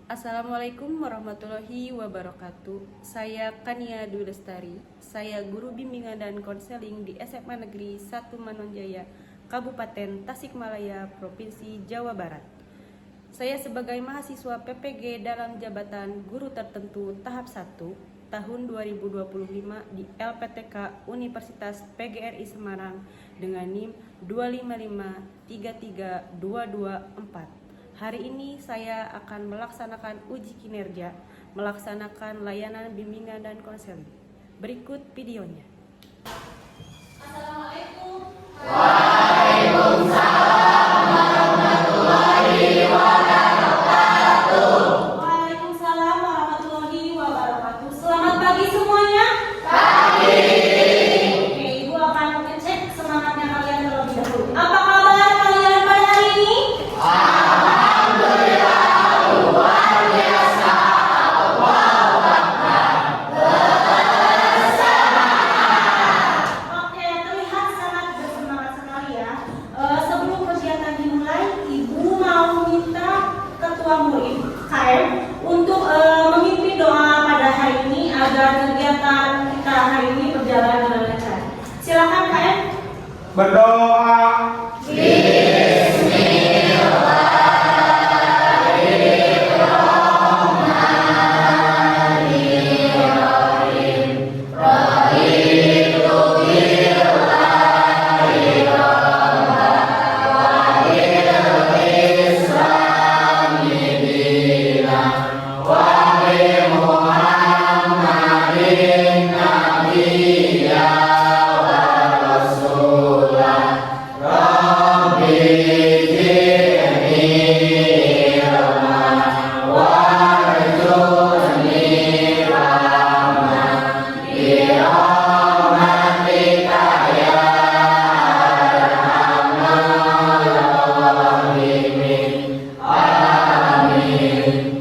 Assalamualaikum warahmatullahi wabarakatuh. Saya Kania Dwi Lestari. Saya guru bimbingan dan konseling di SMA Negeri 1 Manonjaya, Kabupaten Tasikmalaya, Provinsi Jawa Barat. Saya sebagai mahasiswa PPG dalam jabatan guru tertentu tahap 1 tahun 2025 di LPTK Universitas PGRI Semarang dengan NIM 255332224. Hari ini saya akan melaksanakan uji kinerja, melaksanakan layanan bimbingan dan konseling. Berikut videonya. Assalamualaikum. Waalaikumsalam warahmatullahi wabarakatuh. Waalaikumsalam warahmatullahi wabarakatuh. Selamat pagi semuanya. Pagi. Oke, Ibu akan ngecek semangatnya kalian terlebih dahulu. Apa kabar kalian pada hari ini? Oke, terlihat sangat bersemangat sekali ya. Sebelum kegiatan dimulai, Ibu mau minta Ketua Murid KM untuk memimpin doa pada hari ini agar kegiatan kita hari ini berjalan dengan lancar. Silakan KM. Berdoa.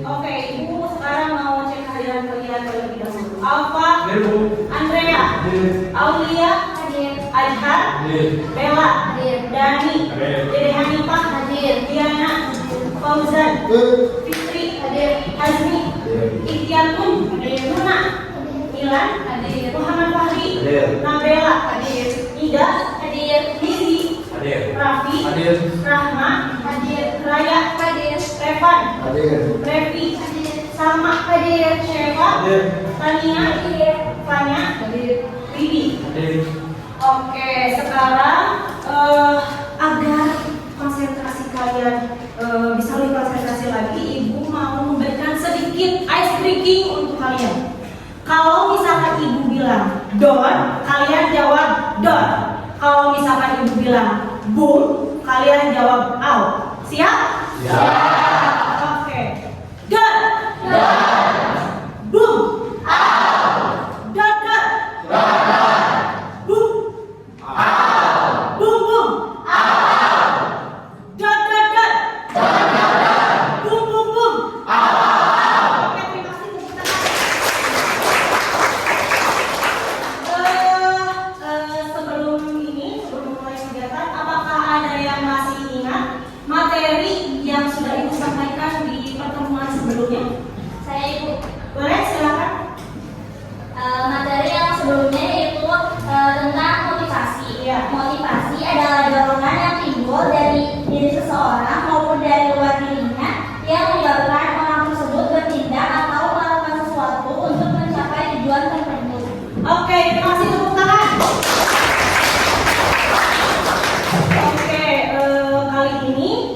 Oke, Ibu sekarang mau cek kehadiran kalian terlebih dahulu. Alfa, Hadir, Bu. Andrea, Hadir. Aulia, Ajhar, Bella, Dani, Hadir. Dede Hanifah, Diana, Fauzan, Fitri, Hazmi, Ikhtiarun, Luna, Milan, Muhammad Fahri, Hadir. Nabela, Ida, Lizzy, Hadir. Raffi, Hadir. Rahma, Raya, Revan, Revi, Salma, Sheva, Hadir. Tania, Fanya, Ridi. Hadir. Oke, sekarang agar konsentrasi kalian bisa lebih konsentrasi lagi, Ibu mau memberikan sedikit ice breaking untuk kalian. Kalau misalkan Ibu bilang don, kalian jawab don. Kalau misalkan Ibu bilang boom, kalian jawab out. Siap? Siap. Oke. Don. Boom. Don. Boom. Boom boom. Don. Boom boom boom. Oke, terima kasih tepuk tangan. Sebelum mulai kegiatan, apakah ada yang masih ingat materi yang sudah Ibu sampaikan di pertemuan sebelumnya? Saya Ibu. Boleh, silakan. Materi yang sebelumnya itu tentang motivasi. Iya. Motivasi adalah dorongan yang timbul dari diri seseorang maupun dari luar dirinya yang menyebabkan orang tersebut bertindak atau melakukan sesuatu untuk mencapai tujuan tertentu. Oke, terima kasih, tepuk tangan. Oke, kali ini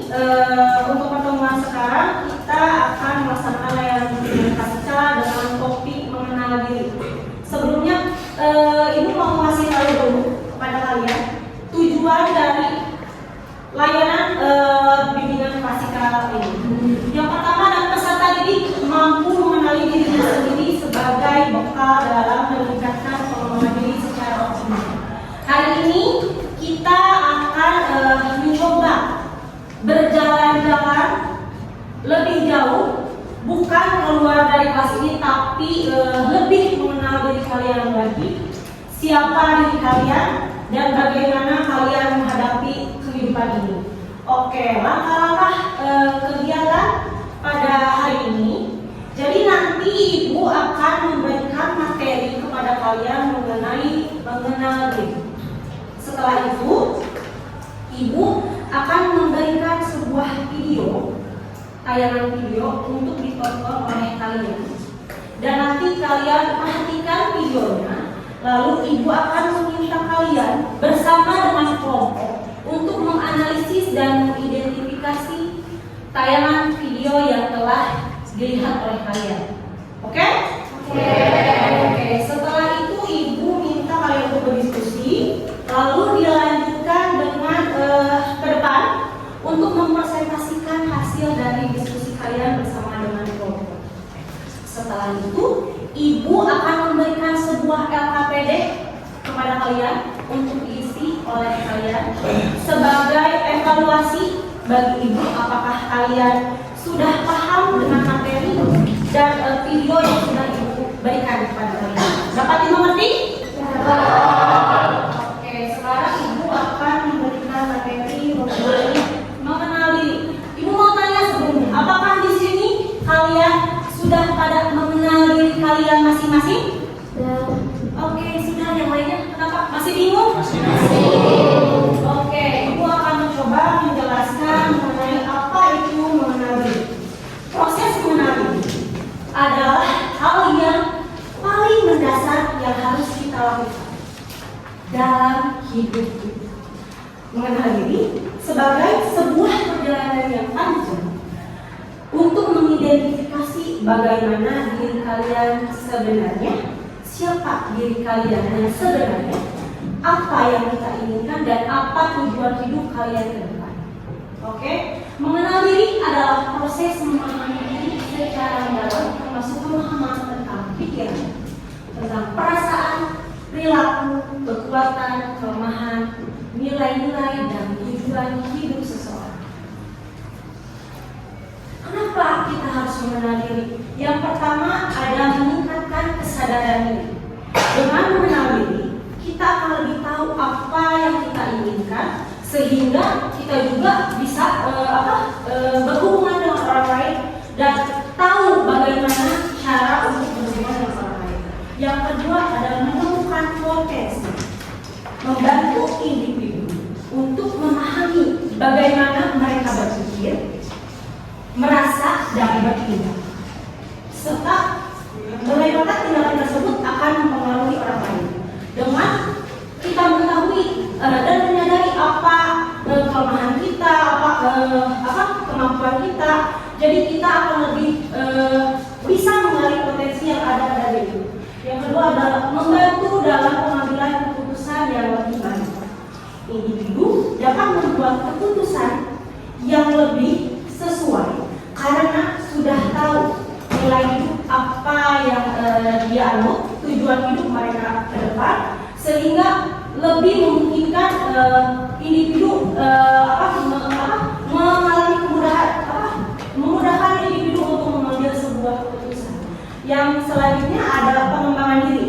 untuk pertemuan sekarang kita akan melaksanakan layanan komunikasi secara dengan topik mengenal diri. Sebelumnya, Ibu mau ngasih tahu dulu kepada kalian tujuan dari layanan bimbingan prasikal ini. Yang pertama, dan peserta didik mampu mengenali dirinya sendiri sebagai bekal dalam meningkatkan pengembangan diri secara optimal. Hari ini kita akan mencoba berjalan-jalan lebih jauh, bukan keluar dari kelas ini, tapi lebih mengenal diri kalian lagi, siapa diri kalian, dan bagaimana kalian menghadapi kehidupan ini. Oke, langkah-langkah kegiatan pada hari ini Setelah itu, ibu akan memberikan sebuah video, tayangan video untuk ditonton oleh kalian. Dan nanti kalian perhatikan videonya, lalu ibu akan meminta kalian bersama dengan kelompok untuk menganalisis dan mengidentifikasi tayangan video yang telah dilihat oleh kalian. Oke? Oke. Setelah itu ibu minta kalian untuk berdiskusi, lalu dilanjutkan dengan ke depan untuk mempresentasikan hasil dari diskusi kalian bersama dengan kelompok. Setelah itu, ibu akan memberikan sebuah LKPD kepada kalian untuk diisi oleh kalian sebagai evaluasi bagi ibu apakah kalian sudah paham dengan materi dan video yang sudah ibu berikan kepada kalian. Dapat dimengerti? Oke, sekarang ibu akan memberikan materi mengenali. Ibu mau tanya sebelumnya, apakah di sini kalian sudah pada mengenal diri kalian masing-masing? Oke, sudah. Yang lainnya kenapa? Masih bingung? Masih. Oke, ibu akan mencoba menjelaskan mengenai apa itu mengenal diri. Proses mengenal diri adalah hal yang paling mendasar yang harus kita lakukan dalam hidup kita. Mengenal diri sebagai sebuah perjalanan yang panjang untuk mengidentifikasi bagaimana diri kalian sebenarnya, siapa diri kalian yang sebenarnya, apa yang kita inginkan dan apa tujuan hidup kalian ke depan. Oke? Mengenal diri adalah proses memahami diri secara mendalam, termasuk pemahaman tentang pikiran, tentang perasaan, perilaku, kekuatan, kelemahan, nilai-nilai dan tujuan hidup seseorang. Kenapa kita harus mengenal diri? Yang pertama adalah meningkatkan kesadaran diri. Dengan mengenal diri, kita akan lebih tahu apa yang kita inginkan, sehingga kita juga bisa berhubungan dengan orang lain dan tahu bagaimana cara untuk berhubungan dengan orang lain. Yang kedua adalah menemukan potensi, membantu individu untuk memahami bagaimana mereka berpikir, merasa dan bertindak, serta bagaimana tindakan tersebut akan mempengaruhi orang lain. Dengan kita mengetahui dan menyadari apa kelemahan kita, apa kemampuan kita, jadi kita akan lebih bisa mengenali potensi yang ada pada diri. Yang kedua adalah membantu dalam pengambilan keputusan yang lebih baik. Individu dapat membuat keputusan yang lebih sesuai karena sudah tahu nilai hidup apa yang dia anut, tujuan hidup mereka ke depan, sehingga lebih memungkinkan individu mengalami memudahkan individu untuk mengambil sebuah keputusan. Yang selanjutnya adalah pengembangan diri.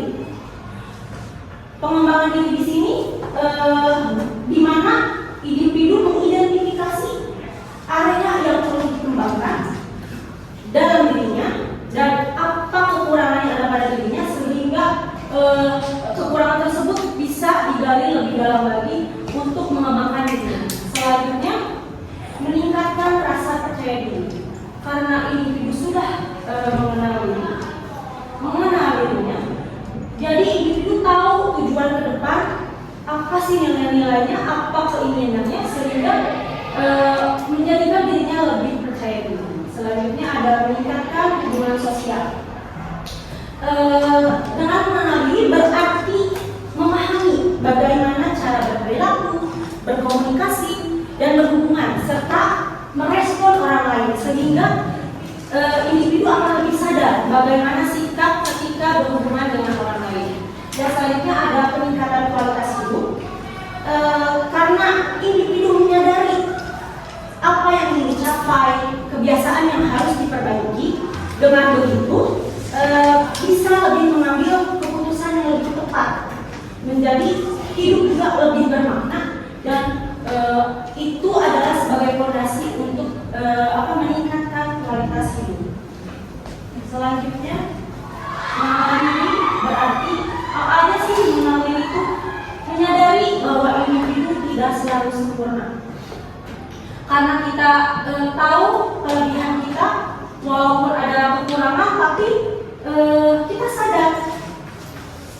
Pengembangan diri di sini di mana individu mengidentifikasi area yang perlu dikembangkan dalam dirinya dan apa kekurangan yang ada pada dirinya, sehingga kekurangan tersebut bisa digali lebih dalam lagi untuk mengembangkan dirinya. Selanjutnya, meningkatkan rasa percaya diri karena individu sudah mengenal dirinya. Jadi individu tahu tujuan ke depan, apa sih nilai-nilainya, apa keinginannya, sehingga menjadikan dirinya lebih percaya diri. Selanjutnya ada meningkatkan hubungan sosial. Dengan mengenal diri berarti memahami bagaimana cara berperilaku, berkomunikasi, dan berhubungan, serta merespon orang lain, sehingga individu akan lebih sadar bagaimana sikap ketika berhubungan dengan orang lain. Dan selanjutnya ada peningkatan kualitas hidup, karena individu menyadari apa yang ingin dicapai, kebiasaan yang harus diperbaiki. Dengan begitu bisa lebih mengambil keputusan yang lebih tepat, menjadi hidup juga lebih bermakna, dan itu adalah sebagai fondasi untuk meningkatkan kualitas hidup. Selanjutnya, mengenal diri berarti apa aja sih mengenal diri itu? Menyadari bahwa individu tidak selalu sempurna. Karena kita tahu kelebihan kita, walaupun ada kekurangan, tapi kita sadar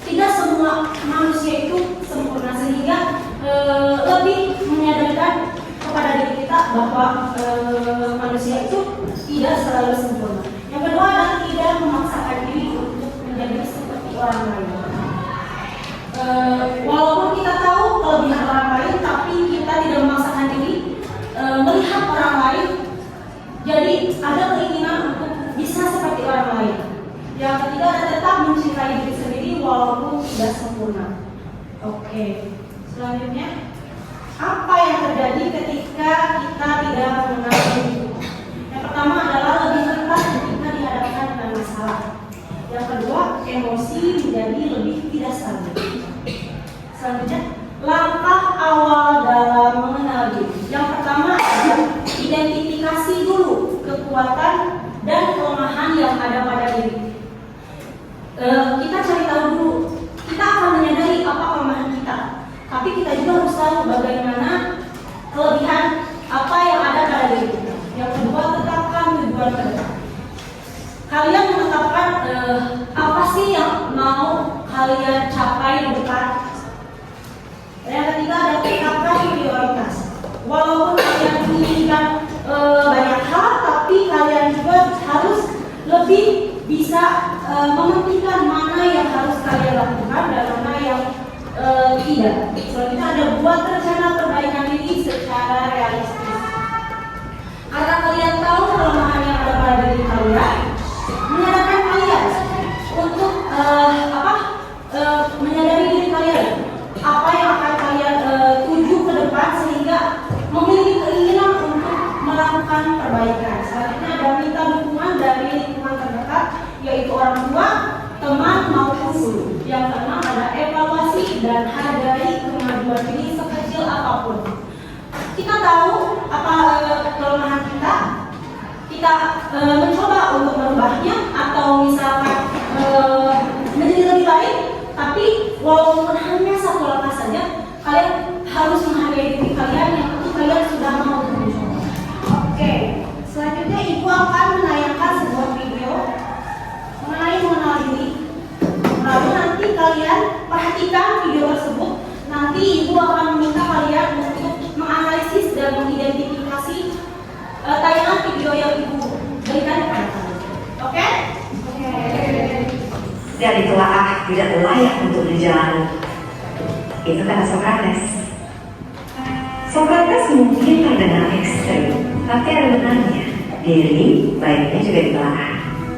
tidak semua manusia itu sempurna, sehingga lebih menyadarkan kepada diri kita bahwa manusia itu tidak selalu sempurna. Yang kedua adalah tidak memaksakan diri untuk menjadi seperti orang lain. Walaupun kita tahu kelebihan orang lain, tapi kita tidak memaksakan diri melihat orang lain. Jadi ada keinginan untuk bisa seperti orang lain. Yang ketiga adalah tetap mencintai diri sendiri walaupun tidak sempurna. Oke, selanjutnya apa yang terjadi ketika kita tidak mengenal diri? Yang pertama adalah lebih rentan ketika dihadapkan dengan masalah. Yang kedua, emosi menjadi lebih tidak stabil. Selanjutnya, langkah awal dalam mengenal diri. Yang pertama adalah identifikasi dulu kekuatan dan kelemahan yang ada pada diri. Kita cari tahu dulu, kita akan menyadari apa kelemahan kita. Tapi kita juga harus tahu bagaimana kelebihan apa yang ada pada diri kita. Yang kedua, tetapkan tujuan ke depan. Kalian menetapkan apa sih yang mau kalian capai di depan. Yang ketiga adalah tetapkan prioritas. Walaupun kalian menginginkan banyak hal, tapi kalian juga harus lebih bisa mementingkan mana yang harus kalian lakukan dan mana yang tidak. Selanjutnya ada buat rencana perbaikan diri secara realistis. Karena kalian tahu kelemahan yang ada pada diri kalian, menyadarkan kalian untuk menyadari diri kalian apa yang akan kalian tuju ke depan, sehingga memiliki keinginan untuk melakukan perbaikan. Selanjutnya ada minta dukungan dari lingkungan terdekat, yaitu orang tua, teman maupun guru. Yang keenam ada evaluasi dan hargai kemajuan diri sekecil apapun. Kita tahu apa kelemahan kita mencoba untuk merubahnya atau misalkan menjadi lebih baik, tapi walaupun hanya satu langkah saja, kalian harus menghargai diri kalian yang kalian sudah mau mencoba. Oke, selanjutnya ibu akan menayangkan sebuah video mengenai mengenal diri. Lalu nanti kalian perhatikan video tersebut. Nanti ibu akan meminta kalian untuk menganalisis dan mengidentifikasi tayangan video yang ibu berikan kepada kalian. Oke? Dan ditelaah tidak layak untuk dijalani. Itu kata Sokrates. Sokrates mungkin terdengar ekstrim, tapi ada benarnya. Diri baiknya juga ditelaah.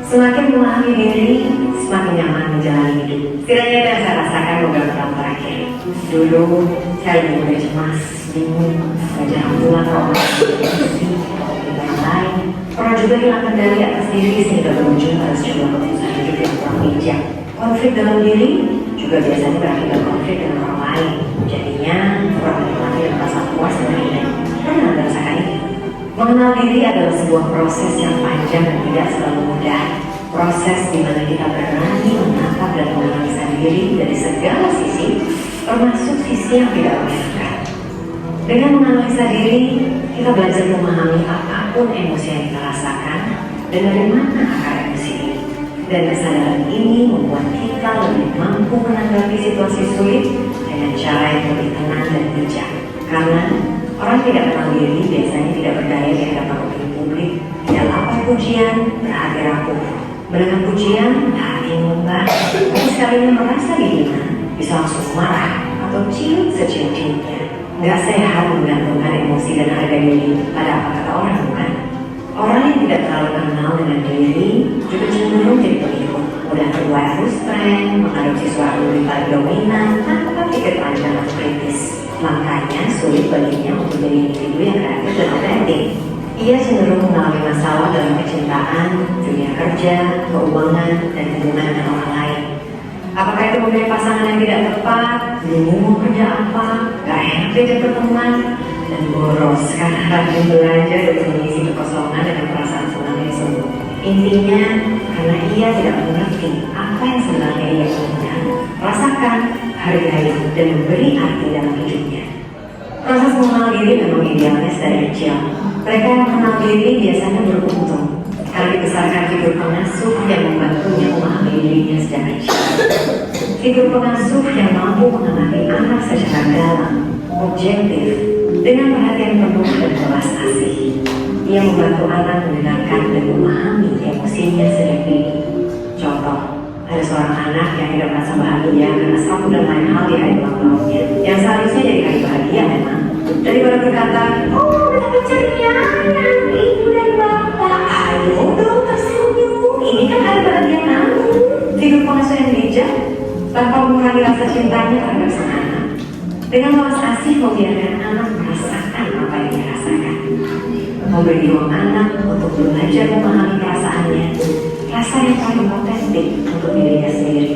Semakin memahami diri, semakin nyaman menjalani hidup. Setidaknya yang saya rasakan beberapa tahun terakhir. Dulu saya lebih mudah cemas, bingung, wajah pulang trauma, dan lain-lain. Pernah juga hilang kendali atas diri sehingga berujung pada sejumlah keputusan hidup yang kurang bijak. Konflik dalam diri juga biasanya berakibat konflik dengan orang lain. Jadinya kurang menikmati dan merasa puas dengan hidup. Pernah merasakan ini? Mengenal diri adalah sebuah proses yang panjang dan tidak selalu mudah. Proses di mana kita berani menatap dan menganalisa diri dari segala sisi, termasuk sisi yang tidak menyenangkan. Dengan menganalisa diri, kita belajar memahami apapun emosi yang kita rasakan dan dari mana akar emosi ini. Dan kesadaran ini membuat kita lebih mampu menanggapi situasi sulit dengan cara yang lebih tenang dan bijak. Karena orang tidak kenal diri biasanya tidak berdaya di hadapan opini publik. Tidak lapar pujian, berhati rapuh. Mendengar pujian, hati membara. Dan sekalinya merasa dihina, bisa langsung marah atau ciut seciut-ciutnya. Nggak sehat menggantungkan emosi dan harga diri pada apa kata orang, bukan? Orang yang tidak terlalu kenal dengan diri juga cenderung jadi pengikut, mudah terbuai frustran, mengadopsi suara lebih paling dominan tanpa pikir panjang atau kritis. Makanya sulit baginya untuk jadi individu yang kreatif dan otentik. Ia cenderung mengalami masalah dalam kecintaan, dunia kerja, keuangan, dan hubungan dengan orang lain. Apakah itu memilih pasangan yang tidak tepat, bingung mau kerja apa, gak enak diajak berteman, dan boros karena rajin belajar dan mengisi kekosongan dengan perasaan senang yang sembuh. Intinya, karena ia tidak mengerti apa yang sebenarnya ia inginkan, rasakan, hargai, dan memberi arti dalam hidupnya. Proses mengenal diri memang idealis dari kecil. Mereka yang mengenal diri biasanya beruntung karena dibesarkan figur pengasuh yang membantunya memahami dirinya sejak kecil. Figur pengasuh yang mampu mengenali anak secara dalam, objektif, dengan perhatian penuh dan belas kasih. Ia membantu anak mendengarkan dan memahami emosinya sejak dini. Contoh, ada seorang anak yang tidak merasa bahagia karena satu dan lain hal di hari ulang tahunnya, yang seharusnya jadi hari bahagia memang. Daripada berkata, oh betapa ceria ibu dan bapak, ayo dong tersenyum, ini kan hari bahagia kamu. Figur pengasuh yang bijak, tanpa mengurangi rasa cintanya terhadap sang anak, dengan belas kasih membiarkan anak merasakan apa yang dia rasakan, memberi ruang anak untuk belajar memahami perasaannya, rasa yang paling otentik untuk dirinya sendiri.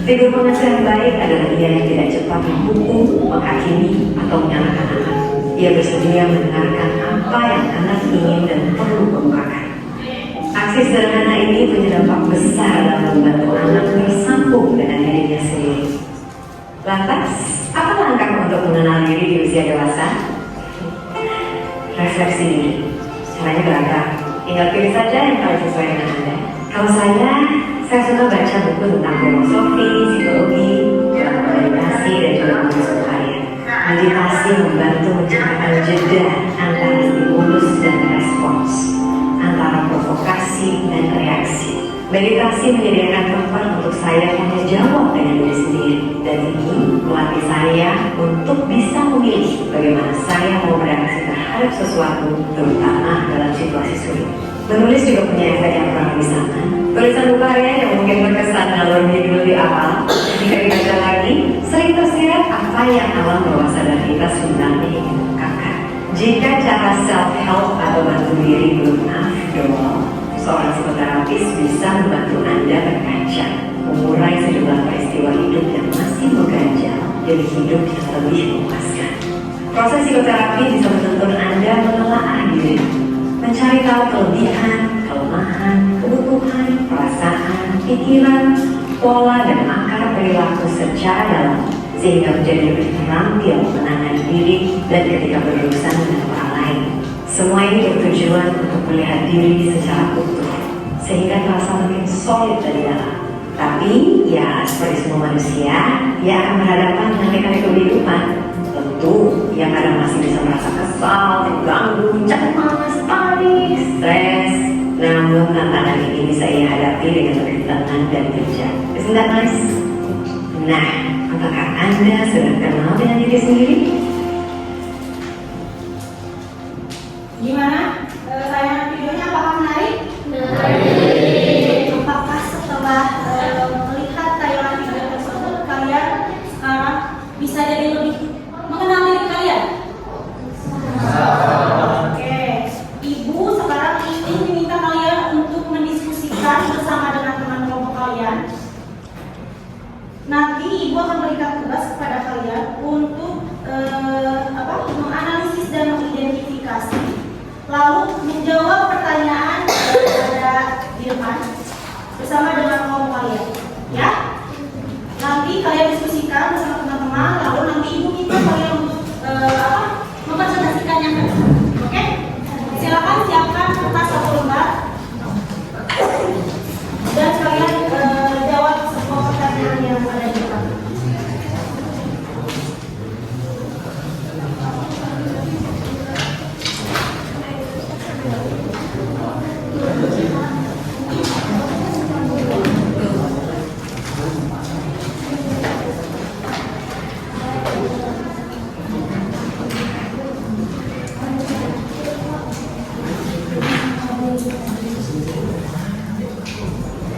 Figur pengasuh yang baik adalah ia yang tidak cepat menghukum, menghakimi, atau menyalahkan anak. Ia bersedia mendengarkan apa yang anak ingin dan perlu kemukakan. Aksi sederhana ini punya dampak besar dalam membantu anak bersambung dengan dirinya sendiri. Lantas, apa langkah untuk mengenal diri di usia dewasa? Refleksi diri. Caranya beragam. Tinggal pilih saja yang paling sesuai dengan Anda. Kalau saya suka baca buku tentang filosofi, psikologi, meditasi, dan juga menulis karya. Meditasi membantu menciptakan jeda antara stimulus dan respons, antara provokasi dan reaksi. Meditasi menyediakan tempat untuk saya menjawab dengan diri sendiri, dan ini melatih saya untuk bisa memilih bagaimana saya mau bereaksi terhadap sesuatu, terutama dalam situasi sulit. Menulis juga punya efek yang kurang lebih sama. Tulisan buku harian yang mungkin berkesan ngalor ngidul di awal, jika dibaca lagi, sering tersirat apa yang alam bawah sadar kita sebenarnya ingin ungkapkan. Jika cara self-help atau bantu diri belum afdol, seorang psikoterapis bisa membantu Anda berkaca, mengurai sejumlah peristiwa hidup yang masih mengganjal jadi hidup yang lebih memuaskan. Proses psikoterapi bisa menuntun Anda menelaah diri, mencari tahu kelebihan, kelemahan, kebutuhan, perasaan, pikiran, pola, dan akar perilaku secara dalam, sehingga menjadi lebih terampil menangani diri dan ketika berurusan dengan orang lain. Semua ini bertujuan untuk melihat diri secara utuh, sehingga terasa lebih solid dari dalam. Tapi, ya seperti semua manusia, ia akan berhadapan dengan lika-liku kehidupan. Tentu, ia kadang masih bisa merasa kesal, terganggu, cemas, panik, stres. Namun, tantangan ini bisa ia hadapi dengan lebih tenang dan bijak. Isn't that nice? Nah, apakah Anda sudah kenal dengan diri sendiri? Gimana? Tayangan videonya apakah menarik? Apakah setelah melihat tayangan video tersebut kalian sekarang bisa jadi lebih mengenal diri kalian? Oke, Ibu sekarang ingin meminta kalian untuk mendiskusikan bersama dengan teman kelompok kalian. Nanti Ibu akan berikan tugas kepada kalian untuk menganalisis dan mengidentifikasi, lalu menjawab pertanyaan yang ada di depan bersama dengan kelompok kalian. Ya, nanti kalian diskusikan bersama teman-teman, lalu nanti Ibu minta kalian untuk mempresentasikannya. Oke? Silakan siapkan kertas satu lembar dan kalian jawab semua pertanyaan yang ada di depan.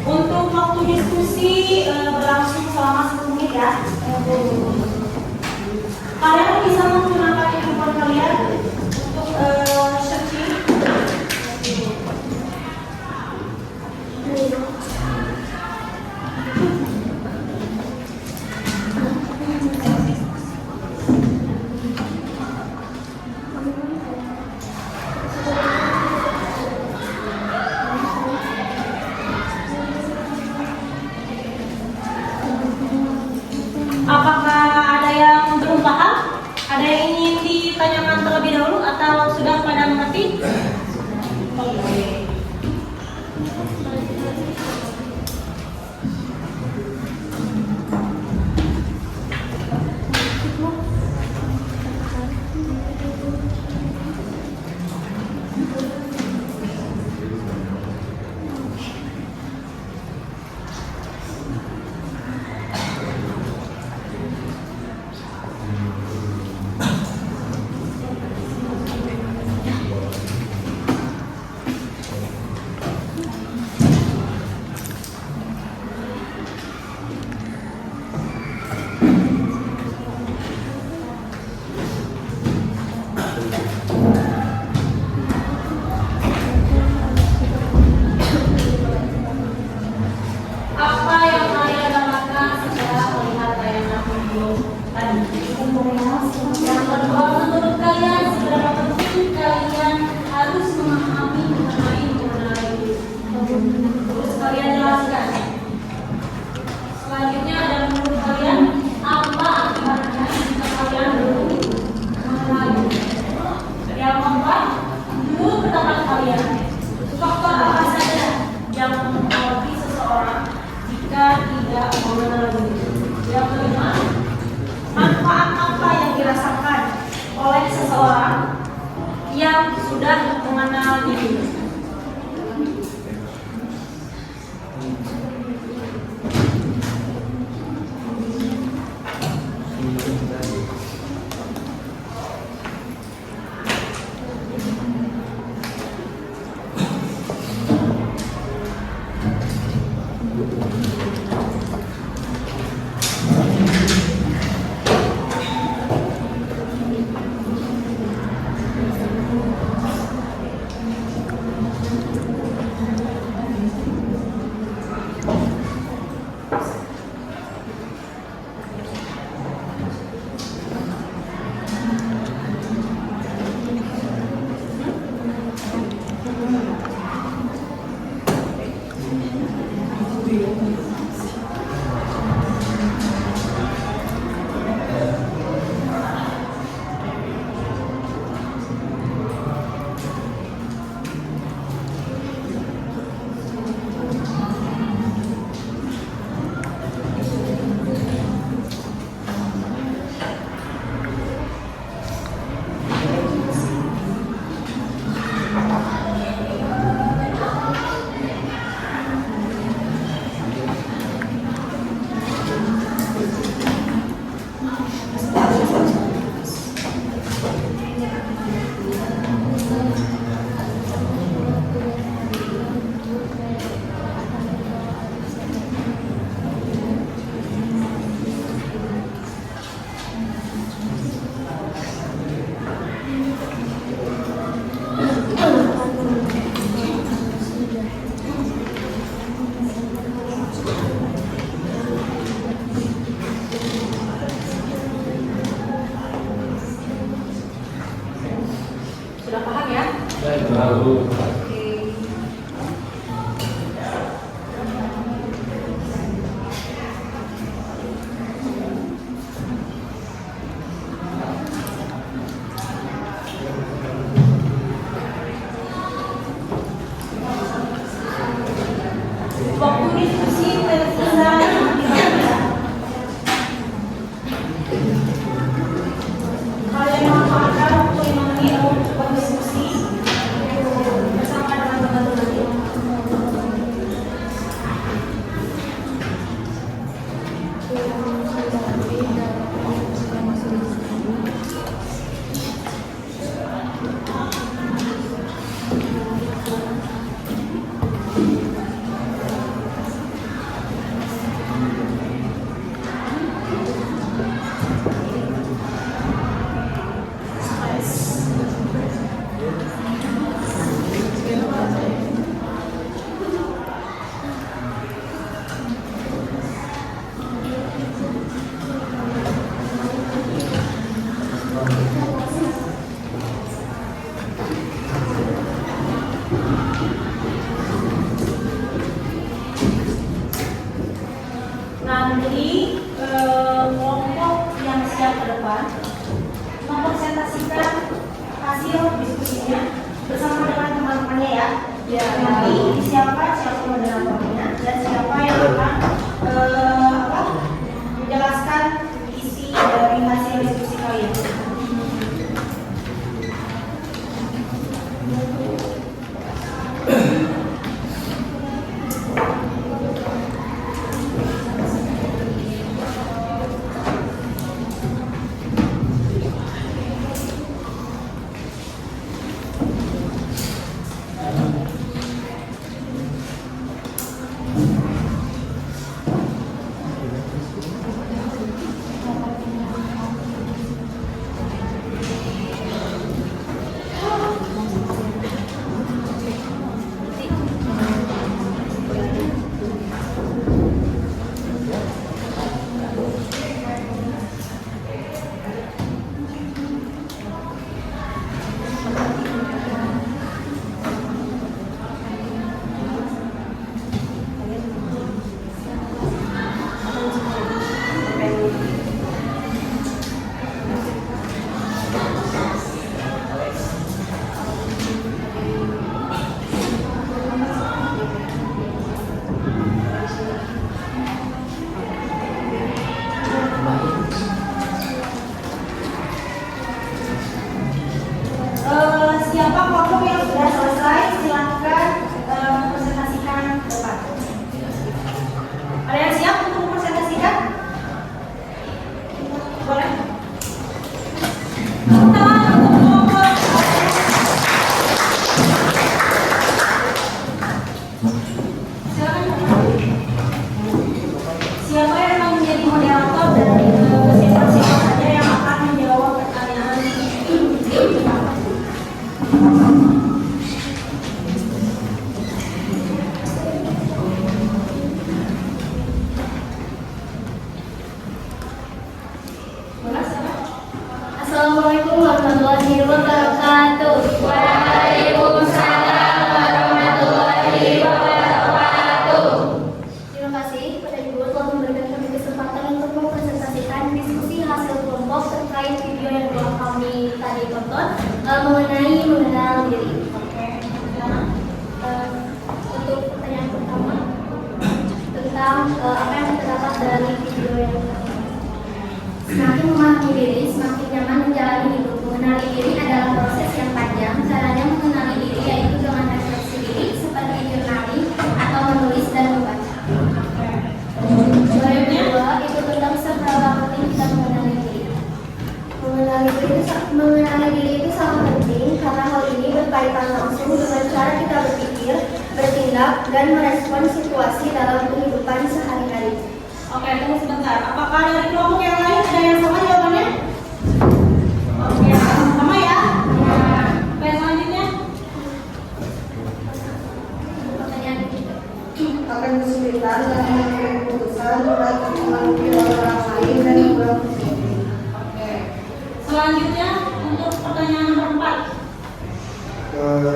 Untuk waktu diskusi berlangsung selama 10 menit ya. Kalian bisa menggunakan handphone kalian untuk searching. Apakah ada yang belum paham? Ada yang ingin Apa yang kalian dapatkan setelah melihat tayangan video tadi? Yang kedua, menurut kalian seberapa penting kalian harus memahami mengenai pengenalan diri? Terus kalian jelaskan. Selanjutnya, dan menurut kalian apa akibatnya jika kalian belum mengenal diri? Yang keempat, menurut pendapat kalian, faktor apa saja yang mempengaruhi seseorang jika tidak mengenal diri? Yang kelima, manfaat apa yang dirasakan oleh seseorang yang sudah mengenal diri? Sudah paham ya? Oke. Waktu diskusi tersisa 5 menit. Kalian memanfaatkan waktu 5 menit untuk berdiskusi bersama dengan teman-teman. Nanti kelompok yang siap ke depan mempresentasikan hasil diskusinya bersama dengan teman-temannya ya. Nanti disiapkan siapa moderator. tentang apa yang terdapat dari video yang tadi. Semakin memahami diri, semakin nyaman menjalani hidup. Mengenali diri adalah proses yang panjang. Caranya mengenali diri yaitu dengan refleksi diri seperti journaling atau menulis dan membaca. Selanjutnya, Itu tentang seberapa penting kita mengenali diri. Mengenali diri itu sangat penting karena hal ini berkaitan langsung dengan cara kita berpikir, bertindak, dan merespon situasi dalam kehidupan sehari-hari. oke, tunggu sebentar. Apakah dari kelompok yang lain ada yang sama jawabannya? Oke, sama ya? Oke, selanjutnya. Pertanyaan ketiga. Akan kesulitan dalam mengambil keputusan dan mengambil orang lain dan membuat sendiri. Oke. Selanjutnya untuk pertanyaan nomor 4.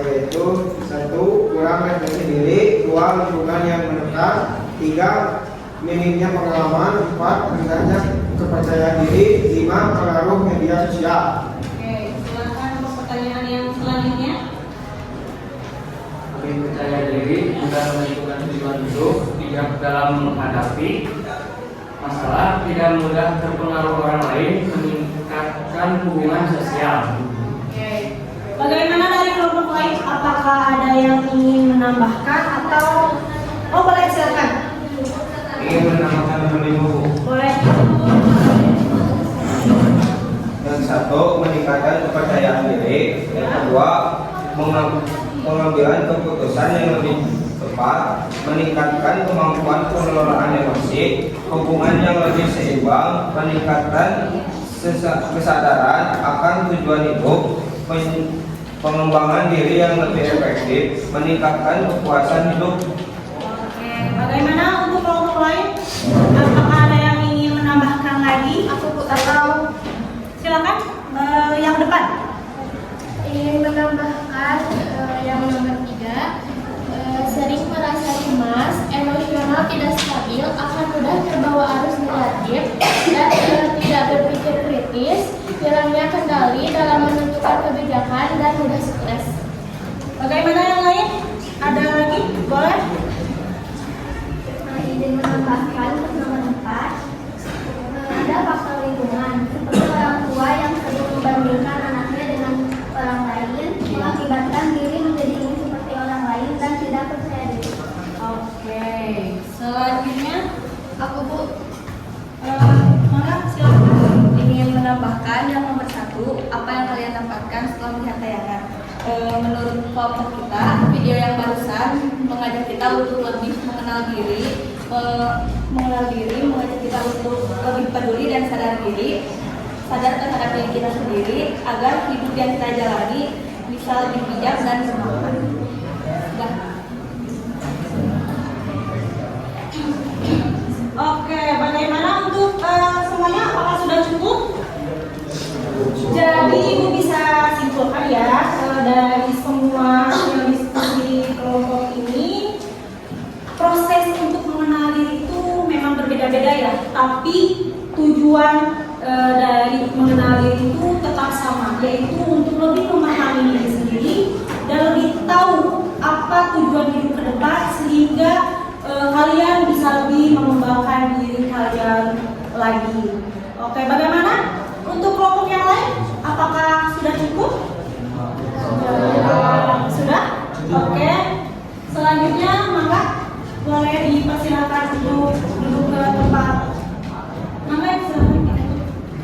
Yaitu 1. Kurang refleksi diri. 2. Lingkungan yang menekan. 3. Minimnya pengalaman. 4. Rendahnya kepercayaan diri. 5. Pengaruh media sosial. Oke, silakan untuk pertanyaan yang selanjutnya. Lebih percaya diri juga menentukan tujuan hidup, bijak dalam menghadapi masalah, tidak mudah terpengaruh orang lain, meningkatkan hubungan sosial. Oke. Bagaimana dari kelompok lain? Apakah ada yang ingin menambahkan atau boleh silakan. Ingin menambahkan lebih buku. Boleh. Yang 1. Meningkatkan kepercayaan diri. Yang 2. Pengambilan keputusan yang lebih tepat, meningkatkan kemampuan pengelolaan emosi, hubungan yang lebih seimbang, meningkatkan kesadaran akan tujuan hidup, pengembangan diri yang lebih efektif, meningkatkan kepuasan hidup. Oke, bagaimana untuk kelompok lain? Apakah ada yang ingin menambahkan lagi? Atau silakan yang depan. Ingin menambahkan yang nomor 3, sering merasa cemas, emosional tidak stabil, akan mudah terbawa arus negatif, dan tidak berpikir kritis, hilangnya kendali dalam menentukan kebijakan, dan mudah stres. Bagaimana yang lain? Ada lagi? Boleh? Izin menambahkan untuk nomor 4, ada faktor lingkungan, seperti orang tua yang sering membandingkan anaknya dengan orang lain, mengakibatkan diri menjadi ingin seperti orang lain dan tidak percaya diri. Oke, selanjutnya Aku Bu, Mara, silakan. Ingin menambahkan yang nomor 1, apa yang kalian dapatkan setelah melihat tayangan? Menurut kelompok kita, video yang barusan mengajak kita untuk lebih mengenal diri, mengajak kita untuk lebih peduli dan sadar terhadap diri kita sendiri, agar hidup yang kita jalani bisa lebih bijak dan bermanfaat. Sudah. Oke, bagaimana untuk semuanya? Apakah sudah cukup? Jadi Ibu bisa simpulkan ya dari semua hasil diskusi kelompok ini, proses untuk mengenal diri itu memang berbeda-beda ya, tapi tujuan dari mengenal diri itu tetap sama, yaitu untuk lebih memahami diri sendiri dan lebih tahu apa tujuan hidup ke depan, sehingga kalian bisa lebih mengembangkan diri kalian lagi. Oke, bagaimana untuk kelompok yang lain? Apakah sudah cukup? Sudah? Oke. Selanjutnya, maka boleh dipersilakan untuk duduk ke tempat. Maka silakan.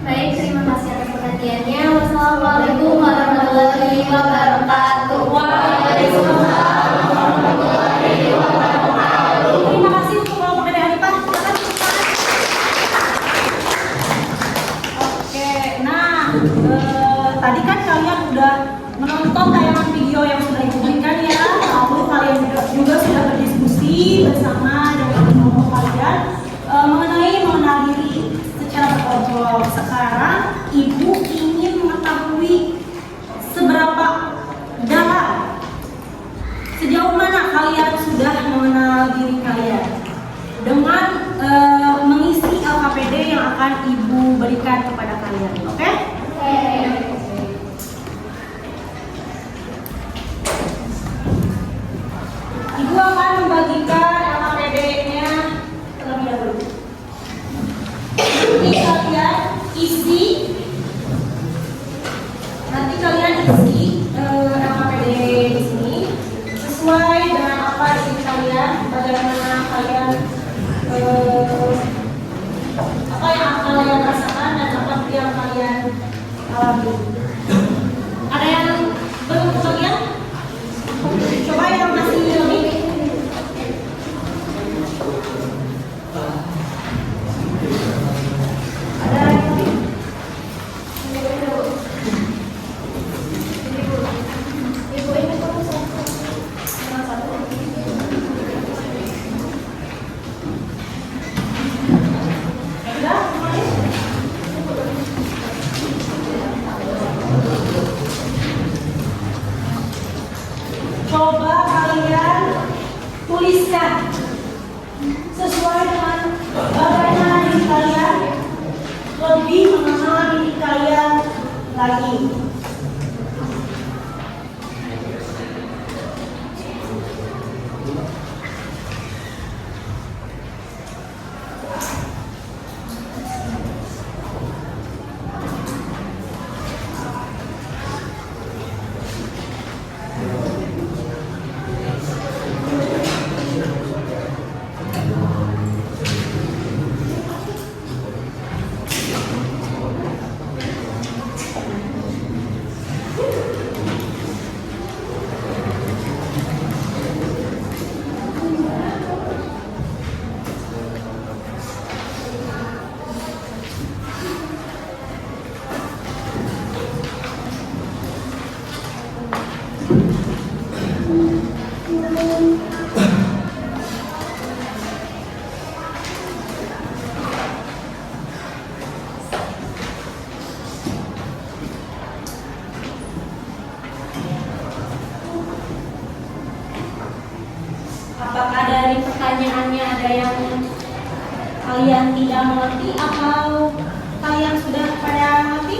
baik, terima kasih atas perhatiannya. Wassalamualaikum warahmatullahi wabarakatuh. Waalaikumsalam warahmatullahi wabarakatuh. Terima kasih untuk kelompok dari Hanifah. Silakan. Oke, nah tadi kan kalian udah menonton tayangan video yang sudah diberikan ya, lalu kalian juga sudah berdiskusi bersama dengan kelompok kalian mengenai mengenal diri secara berkelompok. Sekarang Ibu ingin mengetahui seberapa dalam, sejauh mana kalian sudah mengenal diri kalian dengan mengisi LKPD yang akan Ibu berikan kepada kalian. Oke? lagi. Apakah dari pertanyaannya ada yang kalian tidak mengerti atau kalian sudah pada mengerti?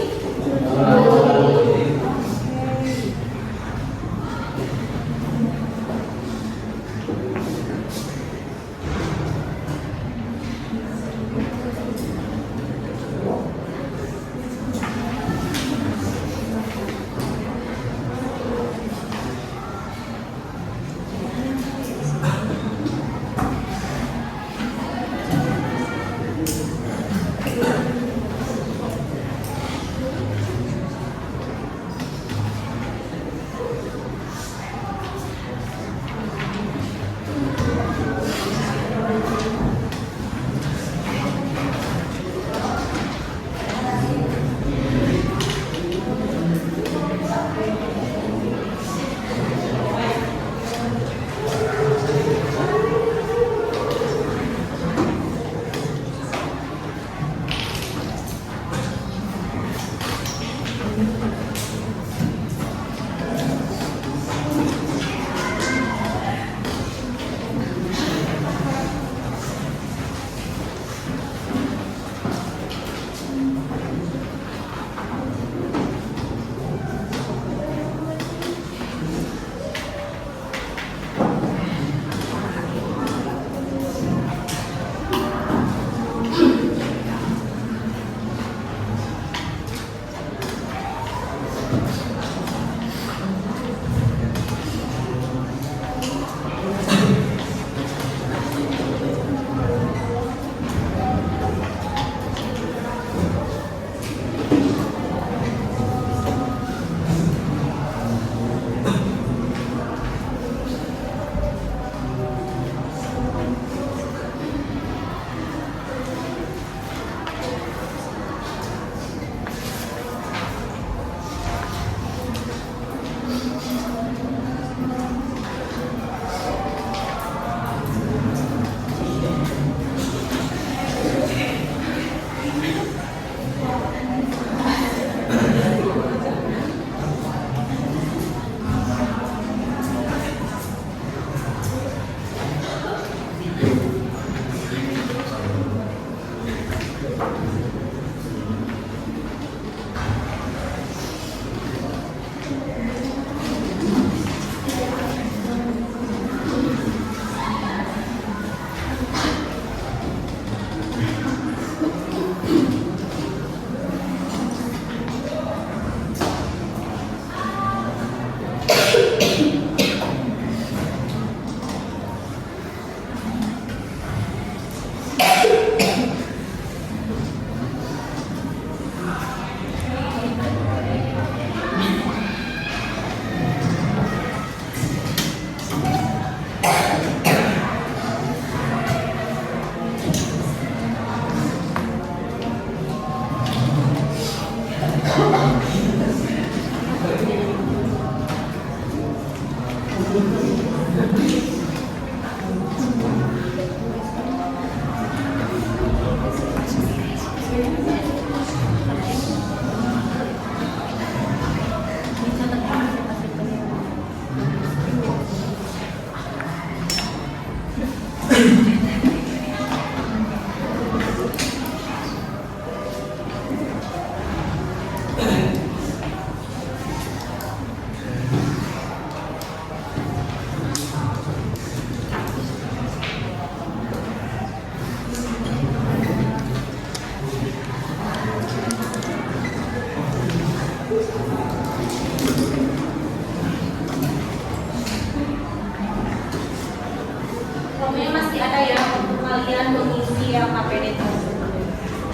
kalian mengisi LKPD tersebut.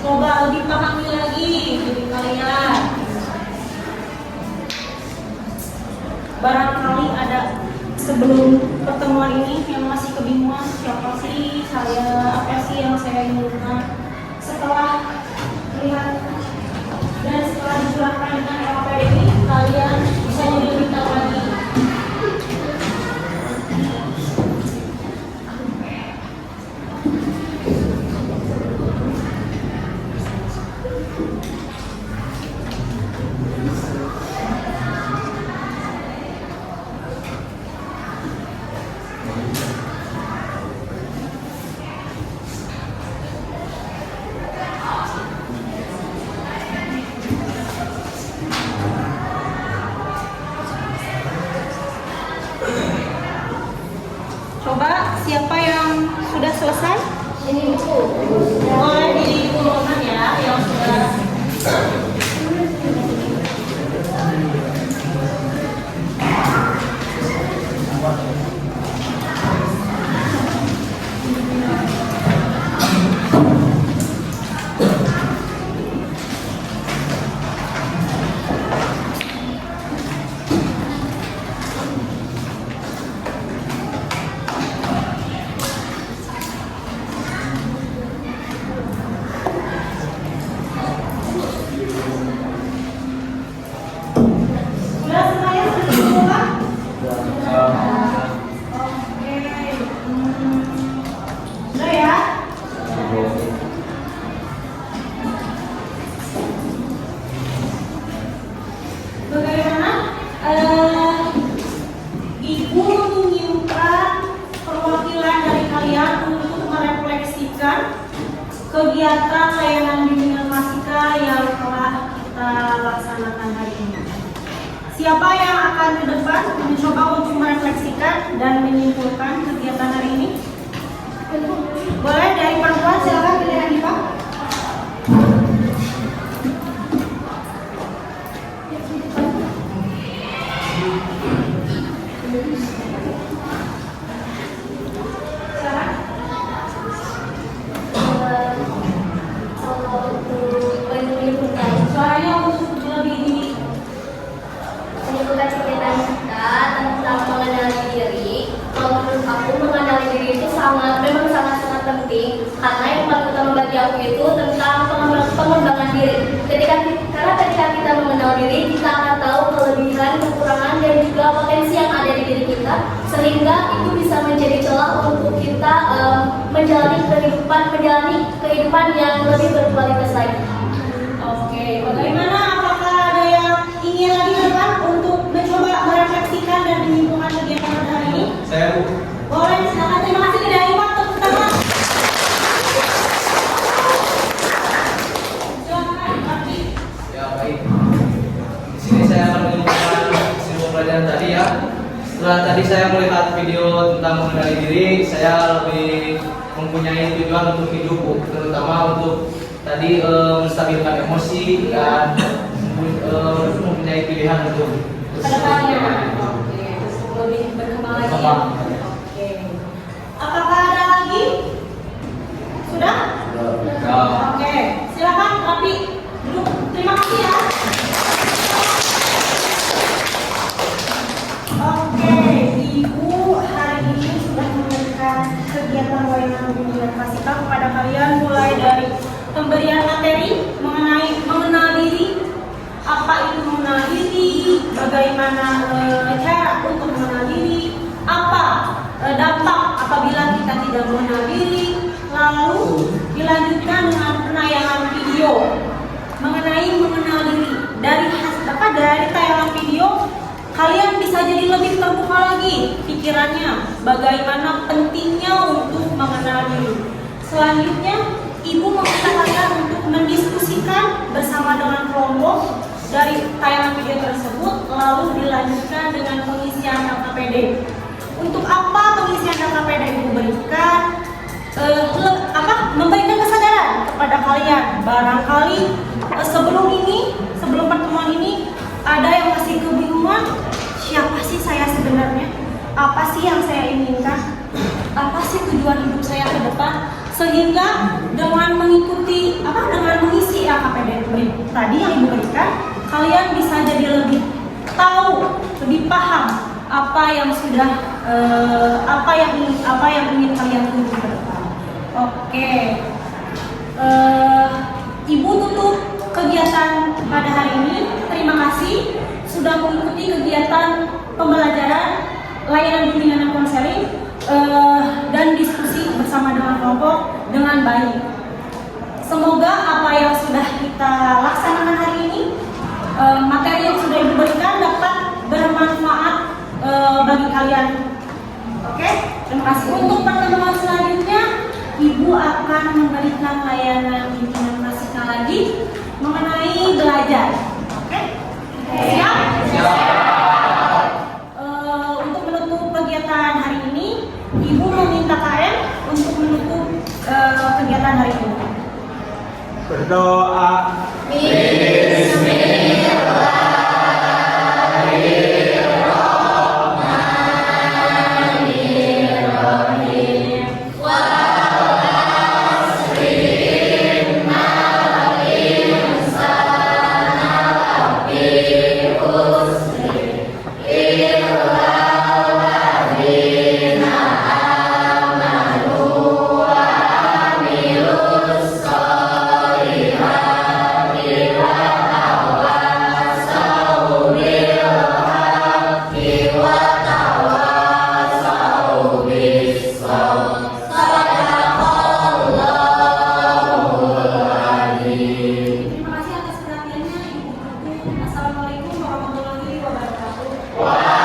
Coba lebih pahami lagi diri kalian. Barangkali ada sebelum pertemuan ini yang masih kebingungan siapa sih saya, apa sih yang saya inginkan. Setelah melihat dan setelah dicurahkan dengan LKPD ini, kalian bisa lebih tahu lagi. Coba siapa yang sudah selesai? Ini Bu. Boleh dikumpulkan ya yang sudah. Sudah semuanya sudah dikumpulkan? Oke. Sudah ya? Bagaimana? Ibu menginginkan perwakilan dari kalian untuk merefleksikan kegiatan layanan bimbingan masika yang telah kita laksanakan hari ini. Siapa yang akan ke depan mencoba untuk merefleksikan dan menyimpulkan kegiatan hari ini? Boleh dari perempuan, silakan pilih Hanifah. Suaranya untuk lebih tinggi. Menyimpulkan kegiatan kita tentang mengenali diri. Kalau menurut aku mengenali diri itu memang sangat penting, karena yang paling utama bagi aku itu tentang pengembangan diri. Karena ketika kita mengenal diri, kita akan tahu kelebihan, kekurangan, dan juga potensi yang ada di diri kita, sehingga itu bisa menjadi celah untuk kita menjalani kehidupan yang lebih berkualitas lagi. Oke, bagaimana? Apakah ada yang ingin lagi ke depan untuk mencoba merefleksikan dan menyimpulkan kegiatan pada hari ini? Saya Bu. Boleh, silakan. Terima kasih tidak Hanifah. Tepuk tangan. Silakan, Ardi. Ya baik. Di sini saya akan menunjukkan sebuah pelajaran tadi ya. Setelah tadi saya melihat video tentang mengenali diri, saya lebih mempunyai tujuan untuk hidup, Bu. Terutama untuk tadi menstabilkan emosi dan mempunyai pilihan untuk Kedepannya. Oke, lebih berkembang lagi. Oke. Apakah ada lagi? Sudah? Oke, silakan Rapi duduk. Terima kasih ya. Oke, Ibu hari ini sudah memberikan kegiatan layanan bimbingan masika kepada kalian, mulai dari pemberian materi mengenai mengenal diri, apa itu mengenal diri, bagaimana cara untuk mengenal diri, apa dampak apabila kita tidak mengenal diri, lalu dilanjutkan dengan penayangan video mengenai mengenal diri. Dari tayangan video kalian bisa jadi lebih terbuka lagi pikirannya, bagaimana pentingnya untuk mengenal diri. Selanjutnya Ibu meminta kalian untuk mendiskusikan bersama dengan kelompok dari tayangan video tersebut, lalu dilanjutkan dengan pengisian LKPD. Untuk apa pengisian LKPD Ibu berikan? Memberikan kesadaran kepada kalian. Barangkali sebelum pertemuan ini ada yang masih kebingungan, siapa sih saya sebenarnya? Apa sih yang saya inginkan? Apa sih tujuan hidup saya ke depan, sehingga dengan mengikuti dengan mengisi LKPD tadi yang Ibu berikan, kalian bisa jadi lebih tahu, lebih paham apa yang ingin kalian tuju ke depan. Oke. Ibu tutup kegiatan pada hari ini. Terima kasih sudah mengikuti kegiatan pembelajaran layanan bimbingan dan konseling dan diskusi bersama dengan kelompok dengan baik. Semoga apa yang sudah kita laksanakan hari ini, materi yang sudah diberikan dapat bermanfaat bagi kalian. Oke, terima kasih. Untuk pertemuan selanjutnya, Ibu akan memberikan layanan bimbingan klasika lagi mengenai belajar. Oke, siap? Untuk menutup kegiatan hari ini, Ibu meminta KM untuk menutup kegiatan hari ini. Berdoa. Terima kasih atas perhatiannya, Ibu Guru. Assalamualaikum warahmatullahi wabarakatuh.